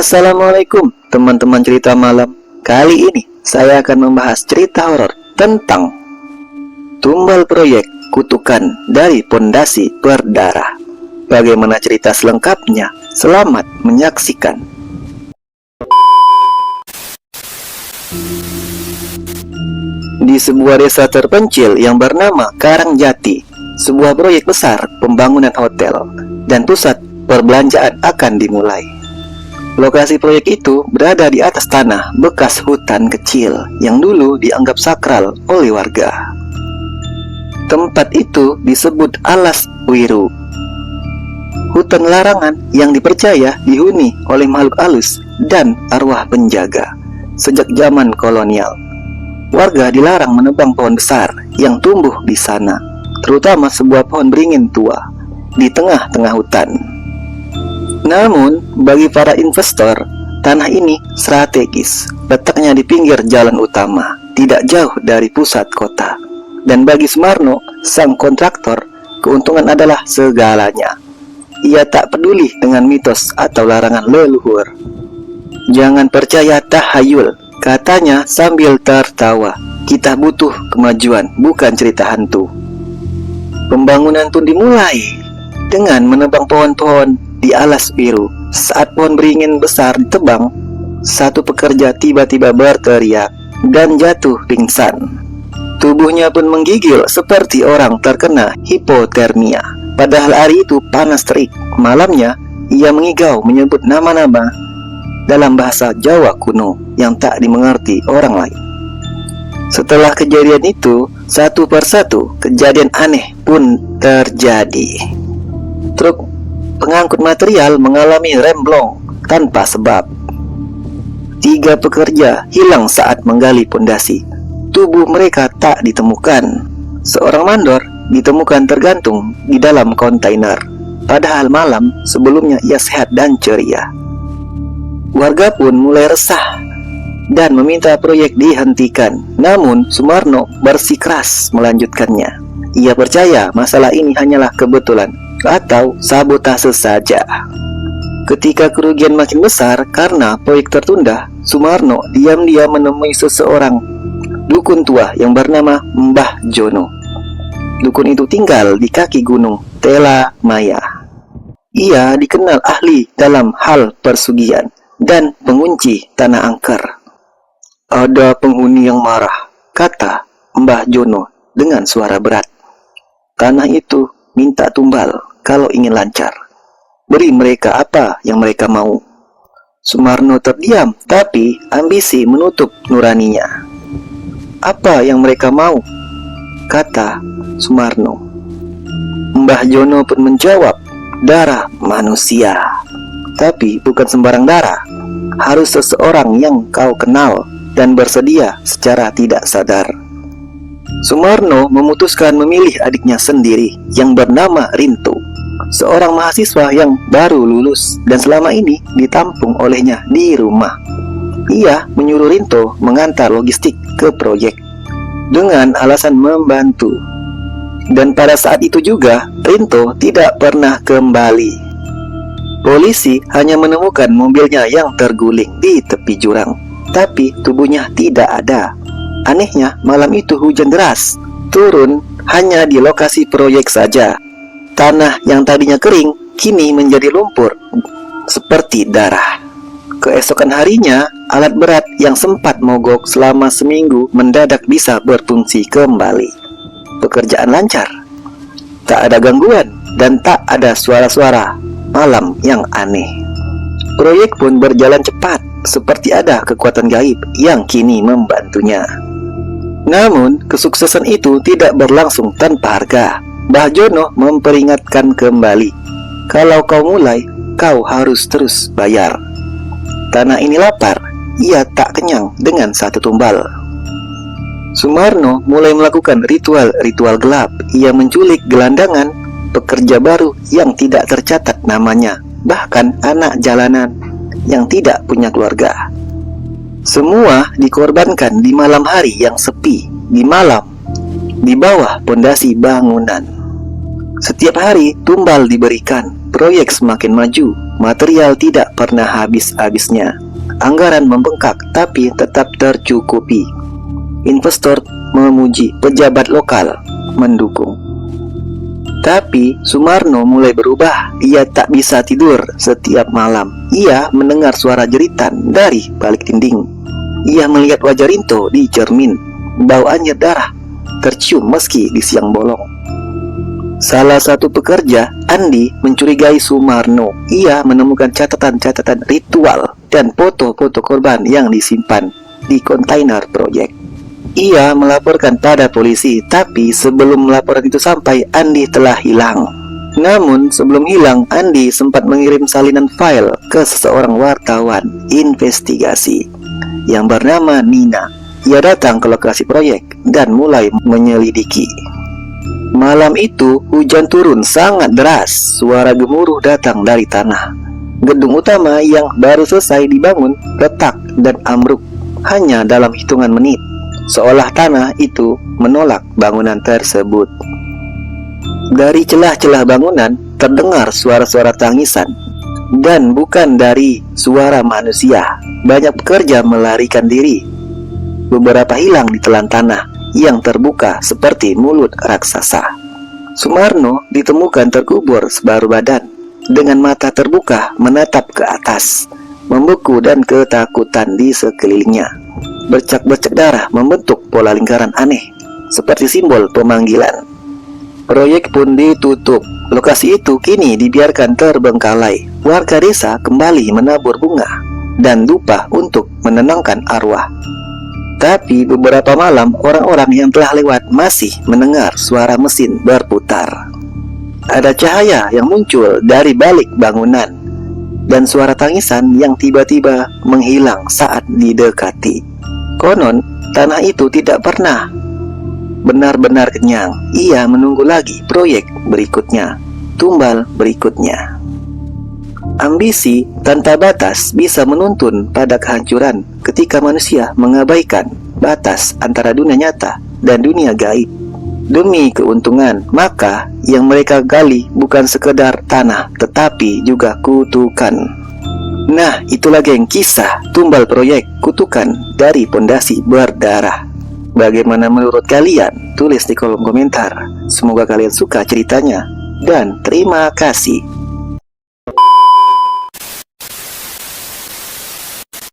Assalamualaikum teman-teman cerita malam. Kali ini saya akan membahas cerita horor tentang tumbal proyek kutukan dari pondasi berdarah. Bagaimana cerita selengkapnya? Selamat menyaksikan. Di sebuah desa terpencil yang bernama Karangjati, sebuah proyek besar pembangunan hotel dan pusat perbelanjaan akan dimulai. Lokasi proyek itu berada di atas tanah bekas hutan kecil yang dulu dianggap sakral oleh warga. Tempat itu disebut Alas Wiru, hutan larangan yang dipercaya dihuni oleh makhluk halus dan arwah penjaga. Sejak zaman kolonial, warga dilarang menebang pohon besar yang tumbuh di sana, terutama sebuah pohon beringin tua di tengah-tengah hutan. Namun, bagi para investor, tanah ini strategis, letaknya di pinggir jalan utama, tidak jauh dari pusat kota. Dan bagi Sumarno, sang kontraktor, keuntungan adalah segalanya. Ia tak peduli dengan mitos atau larangan leluhur. Jangan percaya tahayul, katanya sambil tertawa. Kita butuh kemajuan, bukan cerita hantu. Pembangunan pun dimulai dengan menebang pohon-pohon di Alas Biru. Saat pohon beringin besar ditebang, satu pekerja tiba-tiba berteriak dan jatuh pingsan. Tubuhnya pun menggigil seperti orang terkena hipotermia. Padahal hari itu panas terik. Malamnya, ia mengigau menyebut nama-nama dalam bahasa Jawa kuno yang tak dimengerti orang lain. Setelah kejadian itu, satu persatu kejadian aneh pun terjadi. Truk pengangkut material mengalami remblong tanpa sebab. 3 pekerja hilang saat menggali pondasi. Tubuh mereka tak ditemukan. Seorang mandor ditemukan tergantung di dalam kontainer. Padahal malam sebelumnya ia sehat dan ceria. Warga pun mulai resah dan meminta proyek dihentikan. Namun Sumarno bersikeras melanjutkannya. Ia percaya masalah ini hanyalah kebetulan atau sabotase saja. Ketika kerugian makin besar karena proyek tertunda, Sumarno diam-diam menemui seseorang dukun tua yang bernama Mbah Jono. Dukun itu tinggal di kaki gunung Tela Maya. Ia dikenal ahli dalam hal persugihan dan pengunci tanah angker. Ada penghuni yang marah, kata Mbah Jono dengan suara berat. Tanah itu minta tumbal kalau ingin lancar. Beri mereka apa yang mereka mau. Sumarno terdiam, tapi ambisi menutup nuraninya. Apa yang mereka mau? Kata Sumarno. Mbah Jono pun menjawab, darah manusia. Tapi bukan sembarang darah. Harus seseorang yang kau kenal dan bersedia secara tidak sadar. Sumarno memutuskan memilih adiknya sendiri yang bernama Rinto, seorang mahasiswa yang baru lulus dan selama ini ditampung olehnya di rumah. Ia menyuruh Rinto mengantar logistik ke proyek dengan alasan membantu. Dan pada saat itu juga Rinto tidak pernah kembali. Polisi hanya menemukan mobilnya yang terguling di tepi jurang, tapi tubuhnya tidak ada. Anehnya, malam itu hujan deras turun hanya di lokasi proyek saja. Tanah yang tadinya kering kini menjadi lumpur seperti darah. Keesokan harinya, alat berat yang sempat mogok selama seminggu mendadak bisa berfungsi kembali. Pekerjaan lancar, tak ada gangguan dan tak ada suara-suara malam yang aneh. Proyek pun berjalan cepat, seperti ada kekuatan gaib yang kini membantunya. Namun, kesuksesan itu tidak berlangsung tanpa harga. Mbah Jono memperingatkan kembali, kalau kau mulai, kau harus terus bayar. Tanah ini lapar, ia tak kenyang dengan satu tumbal. Sumarno mulai melakukan ritual-ritual gelap. Ia menculik gelandangan, pekerja baru yang tidak tercatat namanya, bahkan anak jalanan yang tidak punya keluarga. Semua dikorbankan di malam hari yang sepi, di malam, di bawah pondasi bangunan. Setiap hari tumbal diberikan, proyek semakin maju, Material tidak pernah habis-habisnya. Anggaran membengkak tapi tetap tercukupi. Investor memuji, pejabat lokal mendukung. Tapi Sumarno mulai berubah. Ia tak bisa tidur setiap malam. Ia mendengar suara jeritan dari balik dinding. Ia melihat wajah Rinto di cermin. Bau anyir darah tercium meski di siang bolong. Salah satu pekerja, Andi, mencurigai Sumarno. Ia menemukan catatan-catatan ritual dan foto-foto korban yang disimpan di kontainer proyek. Ia melaporkan pada polisi, tapi sebelum laporan itu sampai, Andi telah hilang. Namun sebelum hilang, Andi sempat mengirim salinan file ke seseorang wartawan investigasi yang bernama Nina. Ia datang ke lokasi proyek dan mulai menyelidiki. Malam itu hujan turun sangat deras. Suara gemuruh datang dari tanah. Gedung utama yang baru selesai dibangun retak dan ambruk hanya dalam hitungan menit, seolah tanah itu menolak bangunan tersebut. Dari celah-celah bangunan terdengar suara-suara tangisan, dan bukan dari suara manusia. Banyak pekerja melarikan diri. Beberapa hilang di telan tanah yang terbuka seperti mulut raksasa. Sumarno ditemukan terkubur separuh badan, dengan mata terbuka menatap ke atas, membeku dan ketakutan di sekelilingnya. Bercak-bercak darah membentuk pola lingkaran aneh, seperti simbol pemanggilan. Proyek pun ditutup. Lokasi itu kini dibiarkan terbengkalai. Warga desa kembali menabur bunga dan dupa untuk menenangkan arwah. Tapi beberapa malam orang-orang yang telah lewat masih mendengar suara mesin berputar. Ada cahaya yang muncul dari balik bangunan, dan suara tangisan yang tiba-tiba menghilang saat didekati. Konon, tanah itu tidak pernah benar-benar kenyang. Ia menunggu lagi proyek berikutnya, tumbal berikutnya. Ambisi tanpa batas bisa menuntun pada kehancuran ketika manusia mengabaikan batas antara dunia nyata dan dunia gaib. Demi keuntungan, maka yang mereka gali bukan sekedar tanah, tetapi juga kutukan. Nah, itulah geng kisah tumbal proyek kutukan dari pondasi berdarah. Bagaimana menurut kalian? Tulis di kolom komentar. Semoga kalian suka ceritanya, dan terima kasih.